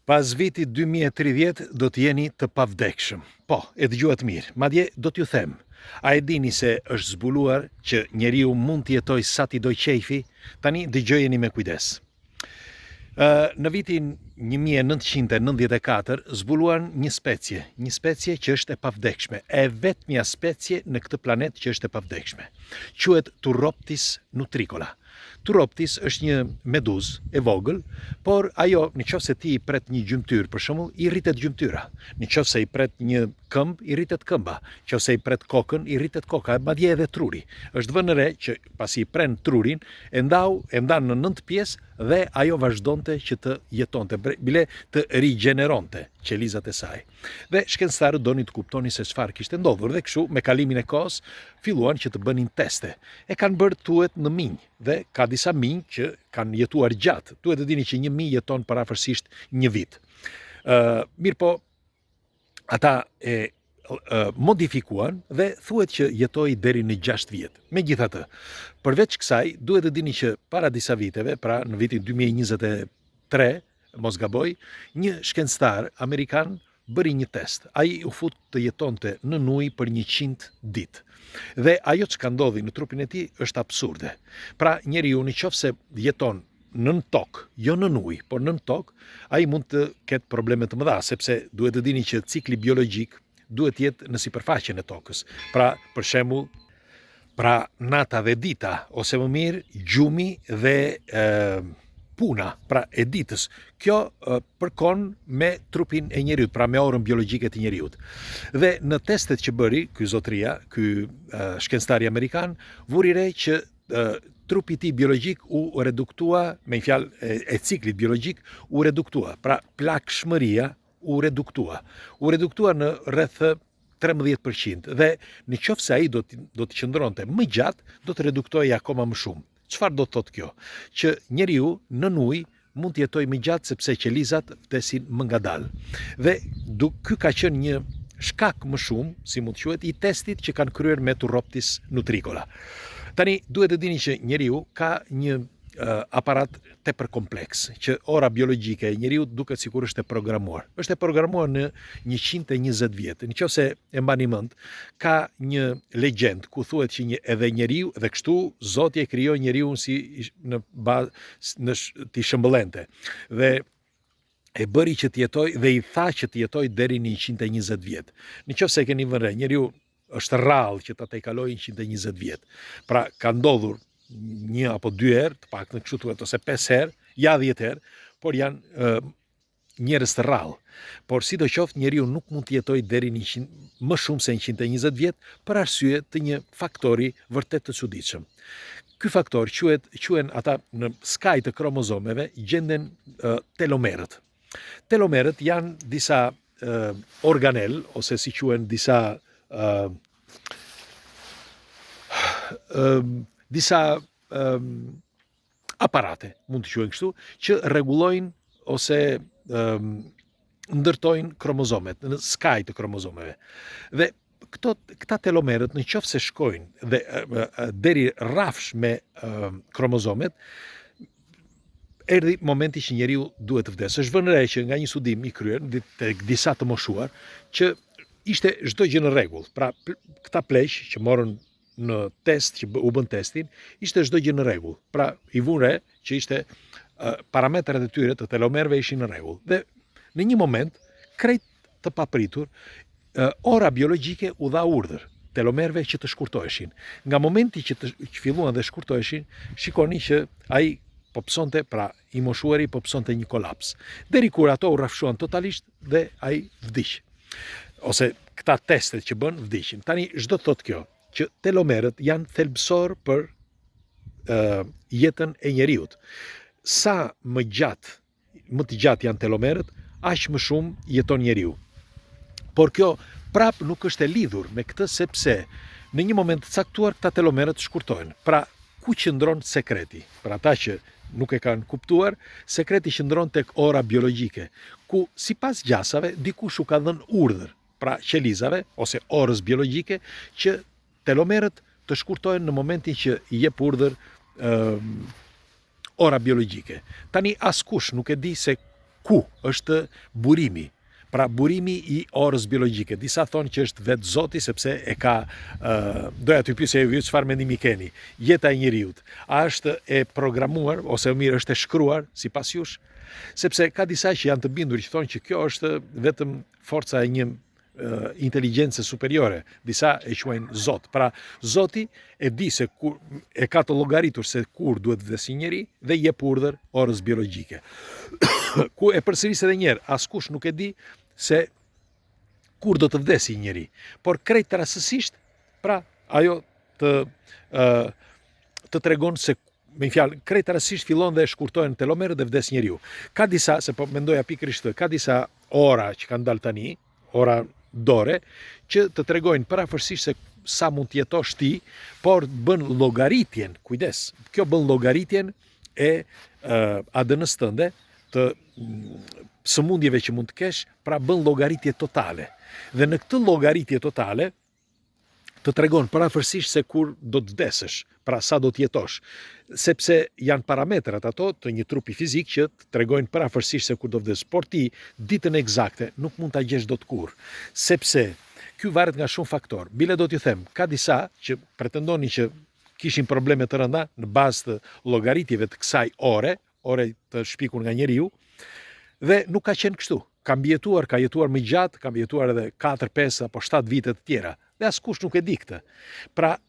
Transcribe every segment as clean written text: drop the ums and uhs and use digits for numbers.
Pas vitit 2030 do të jeni të pavdekshëm. Po, e dëgjuat mirë. Madje do t'ju them. A e dini se është zbuluar që njeriu mund të jetojë sa t'i doj qejfi? Tani dëgjojeni me kujdes. Në vitin 1994 zbuluan një specie që është e pavdekshme, e vetmja specie në këtë planet që është e pavdekshme. Quhet Turroptis nutricola. Turroptis është një meduzë e vogël, por ajo nëse ti i pret një gjymtyr për shembull, i rritet gjymtyra. Nëse i pret një këmbë, i rritet këmba. Nëse i pret kokën, i rritet koka, madje edhe truri. Është vënë re që pasi i pren trurin, e ndan në 9 pjesë dhe ajo vazhdonte që të jetonte, bile të rigjeneronte qelizat e saj. Dhe shkencëtarët donin të kuptonin se çfarë kishte ndodhur dhe kështu me kalimin e kohës filluan që të bënin teste. E kanë bërë tuhet në minj dhe ka disa minj që kanë jetuar gjatë. Duhet të dini që një minj jeton parafërsisht një vit. Mirë po, ata e modifikuan dhe thuhet që jetoi deri në 6 vjet. Megjithatë, përveç kësaj, duhet të dini që para disa viteve, pra në vitin 2023, mos gaboj, një shkencëtar amerikan bëri një test. Ai u fut të jetonte në ujë për 100 ditë. Dhe ajo që ka ndodhi në trupin e tij është absurde. Pra, njeriu nëse jeton nën tokë, jo nën ujë, por nën tokë, ai mund të ketë probleme të mëdha, sepse duhet të dini që cikli biologjik duhet jetë në sipërfaqen e tokës. Pra, për shembull, nata dhe dita, ose më mirë, gjumi dhe puna, pra e ditës. Kjo përkon me trupin e njeriut, pra me orën biologjike të njeriut. Dhe në testet që bëri, ky zotria, ky shkencëtari amerikan, vuri re që trupi i tij biologjik u reduktua, me një fjalë e ciklit biologjik u reduktua. Pra plagshmëria u reduktua në rreth 13% dhe nëse ai do të qëndronte më gjatë, do të reduktohej akoma më shumë. Çfarë do të thotë kjo? Që njeriu nën ujë mund të jetojë më gjatë sepse qelizat vdesin më ngadalë. Dhe ky ka qenë një shkak më shumë, si mund të quhet, i testit që kanë kryer me Turroptis nutricola. Tani duhet të dini që njeriu ka një aparat tepër kompleks, që ora biologjike e njeriu duket sikur është e programuar. Është e programuar në 120 vjet. Nëse e mbani mend, ka një legjend ku thuhet që edhe njeriu dhe kështu Zoti e krijoi njeriu si t'i shëmbëllente. Dhe e bëri që të jetojë dhe i tha që të jetojë deri në 120 vjet. Nëse keni vënë re, njeriu është rrallë që ta tejkalojë 120 vjet. Pra ka ndodhur 1 apo 2 herë, të paktën kështu thuhet, ose 5 herë, ja 10 herë, por janë njerëz të rrallë. Por sidoqoftë njeriu nuk mund të jetojë deri në më shumë se 120 vjet për arsye të një faktori vërtet të çuditshëm. Ky faktor quhen ata në skaj të kromozomeve gjenden telomerët. Telomerët janë disa organel ose si quhen disa aparate, mund të quhen kështu, që rregullojnë ose ndërtojnë kromozomet, në skaj të kromozomeve. Dhe këta telomerët nëse shkojnë dhe deri rrafsh me kromozomet, erdhi momenti që njeriu duhet të vdesë. Është vënë re që nga një studim i kryer tek disa të moshuar që ishte çdo gjë në rregull. Pra këta pleq që morën në test, që u bën testin, ishte çdo gjë në rregull. Pra i vënë re që ishte parametrat e tyre të telomerëve ishin në rregull. Dhe në një moment, krejt të papritur, ora biologjike u dha urdhër telomerëve që të shkurtoheshin. Nga momenti që filluan dhe shkurtoheshin, shikoni që ai po psonte, pra i moshuari po psonte një kolaps. Deri kur ato u rrafshuan totalisht dhe ai vdiq. Ose këta testet që bën vdiqin. Tani ç'do të thotë kjo? Që telomerët janë thelbësor për jetën e njeriut. Sa më të gjatë janë telomerët, aq më shumë jeton njeriu. Por kjo prap nuk është e lidhur me këtë, sepse në një moment të caktuar këta telomerët shkurtohen. Pra ku qëndron sekreti? Për ata që nuk e kanë kuptuar, sekreti qëndron tek ora biologjike, ku sipas gjasave dikush u ka dhënë urdhër, pra qelizave ose orës biologjike, që telomerët të shkurtohen në momentin që i jep urdhër ora biologjike. Tani askush nuk e di se Ku është burimi? Pra burimi I orës biologjike. Disa thonë që është vetë Zoti sepse e ka doja t'ju pyesja ju çfarë mendimi keni. Jeta e njeriut, a është e programuar ose mirë është e shkruar sipas jush? Sepse ka disa që janë të bindur që thonë që kjo është vetëm forca e një inteligjencë superiore, disa e quajnë Zot. Pra, Zoti e di se kur e ka të llogaritur se kur duhet vdesë një njeri dhe jep urdhër orës biologjike. Ku e përsëris edhe një herë, askush nuk e di se kur do të vdesë një njeri, por krejt rastësisht, pra ajo të tregon se me një fjalë, krejt rastësisht fillon dhe shkurtohen telomerët dhe vdes njeriu. Ka disa, se po mendoja pikërisht, ka disa ora që kanë dalë tani, ora dore, që të tregojnë parafërsisht se sa mund të jetosh ti, por bën llogaritjen, kujdes, kjo bën llogaritjen e ADN-s tënde, të sëmundjeve që mund të kesh, pra bën llogaritje totale. Dhe në këtë llogaritje totale të tregon parafërsisht se kur do të vdesësh, pra sa do të jetosh, sepse janë parametrat ato të një trupi fizik që të tregojnë parafërsisht se kur do vdes, por ti ditën eksakte nuk mund ta gjesh dot kurrë, sepse ky varet nga shumë faktor. Bile do t'ju them, ka disa që pretendonin që kishin probleme të rënda në bazë të llogaritjeve të kësaj ore të shpikur nga njeriu, dhe nuk ka qenë kështu. Ka jetuar më gjatë, ka jetuar edhe 4, 5 apo 7 vite të tjera, dhe askush nuk e di këtë. Pra,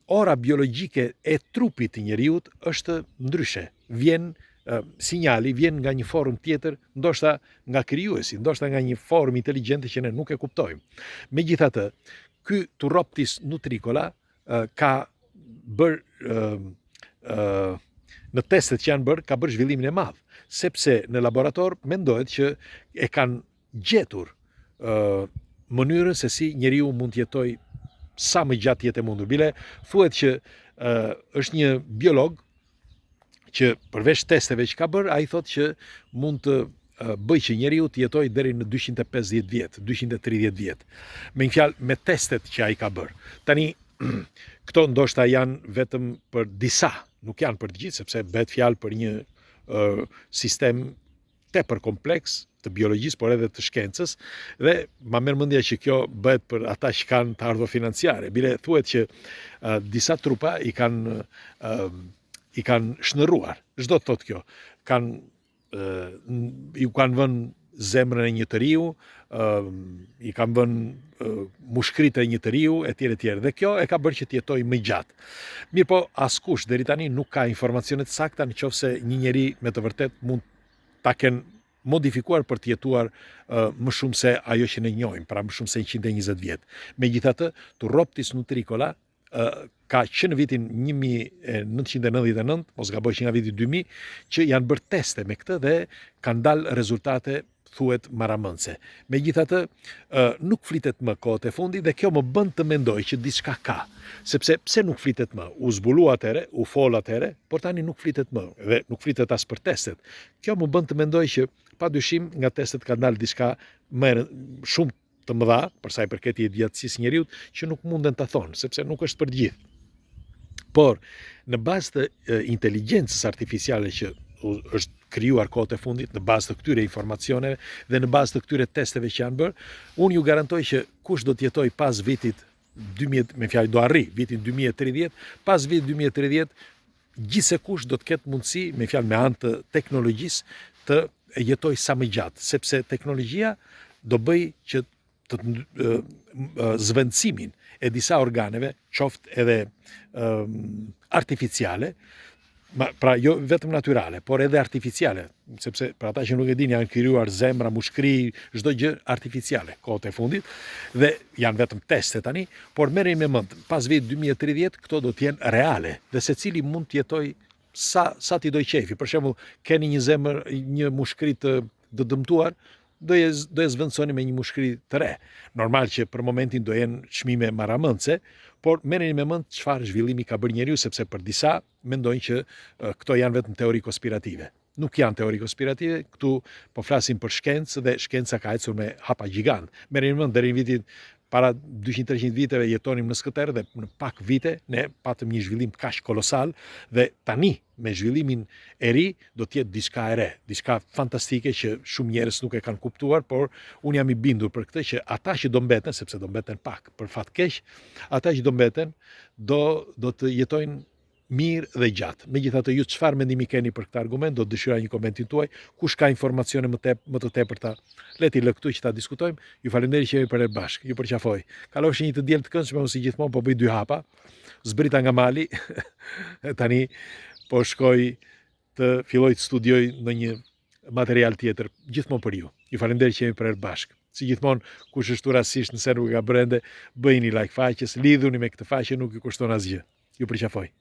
ora biologjike e trupit të njeriut është ndryshe. Vjen sinjali, vjen nga një formë tjetër, ndoshta nga krijuesi, ndoshta nga një formë inteligjente që ne nuk e kuptojmë. Megjithatë, ky Turroptis nutricola ka bërë në testet që janë bërë, ka bërë zhvillimin e madh, sepse në laborator mendohet që e kanë gjetur mënyrën se si njeriu mund të jetojë sa më gjatë jetë e mundur. Bile thuhet që është një biolog që përveç testeve që ka bërë, ai thotë që mund të bëj që njeriu të jetojë deri në 250 vjet, 230 vjet. Me një fjalë, me testet që ai ka bërë. Tani këto ndoshta janë vetëm për disa, nuk janë për të gjithë, sepse bëhet fjalë për një sistem tepër kompleks të biologjisë, por edhe të shkencës, dhe ma merr mendja që kjo bëhet për ata që kanë të ardhur financiare. Bile thuhet që disa trupa i kanë shndërruar. Çdo të thotë kjo, ju kanë vënë zemrën e një të riu, i kanë vënë mushkritë e një të riu, etj. Dhe kjo e ka bërë që të jetojë më gjatë. Mirë po, askush deri tani nuk ka informacione të sakta nëse një njeri me të vërtet mund ta kenë modifikuar për të jetuar më shumë se ajo që ne njohim, pra më shumë se 120 vjet. Megjithatë, Turroptis nutricola ka që në vitin 1999, mos gaboj që nga viti 2000, që janë bërë teste me këtë dhe kanë dalë rezultate thuhet maramëndse. Megjithatë, nuk flitet më kohët e fundit dhe kjo më bën të mendoj që diçka ka. Sepse pse nuk flitet më? U zbulu atëre, u fol atëre, por tani nuk flitet më dhe nuk flitet as për testet. Kjo më bën të mendoj që padyshim nga testet ka dalë diçka më shumë të mëdha për sa i përket jetësisë njeriut që nuk munden ta thonë, sepse nuk është për të gjithë. Por në bazë të inteligjencës artificiale që është krijuar kohët e fundit, në bazë të këtyre informacioneve dhe në bazë të këtyre testeve që janë bërë, unë ju garantoj që kush do të jetojë pas vitit 2000, me fjalë do arri vitin 2030, pas vitit 2030 gjithsekush do të ketë mundësi, me fjalë me anë të teknologjisë, të jetojë sa më gjatë, sepse teknologjia do bëj që të zvendësimin e disa organeve, qoftë edhe artificiale, pra jo vetëm natyrale, por edhe artificiale, sepse për ata që nuk e dini janë krijuar zemra, mushkri, çdo gjë artificiale kohët e fundit dhe janë vetëm teste tani, por merreni me mend, pas vitit 2030 këto do të jenë reale dhe secili mund të jetojë sa ti doj qefi. Për shembull, keni një zemër, një mushkri të dëmtuar, do e zvendësoni me një mushkri të re. Normal që për momentin do jenë çmime maramëndse, por merreni me mend çfarë zhvillimi ka bërë njeriu, sepse për disa mendojnë që këto janë vetëm teori konspirative. Nuk janë teori konspirative, këtu po flasim për shkencë dhe shkenca ka ecur me hapa gjigant. Merreni me mend deri në vitin para 200-300 viteve jetonim në Skëter dhe në pak vite ne patëm një zhvillim kaq kolosal dhe tani me zhvillimin e ri do të jetë diçka e re, diçka fantastike që shumë njerëz nuk e kanë kuptuar, por unë jam i bindur për këtë që ata që do mbeten, sepse do mbeten pak, për fat keq, ata që do mbeten do të jetojnë mirë dhe gjatë. Megjithatë, ju çfarë mendimi keni për këtë argument? Do të dëshiroj një komentin tuaj. Kush ka informacione më të tepërta, le t'i lë këtu që ta diskutojmë. Ju falenderoj që jemi për bashkë. Ju përqafoj. Kalofshi një të diel të këndshme, unë si gjithmonë po bëj 2 hapa. Zbrita nga mali. Tani po shkoj të filloj të studioj në një material tjetër gjithmonë për ju. Ju falenderoj që jemi për bashkë. Si gjithmonë, kush është rastësisht në server nga brende, bëjini like faqes, lidhuni me këtë faqe, nuk ju kushton asgjë. Ju përqafoj.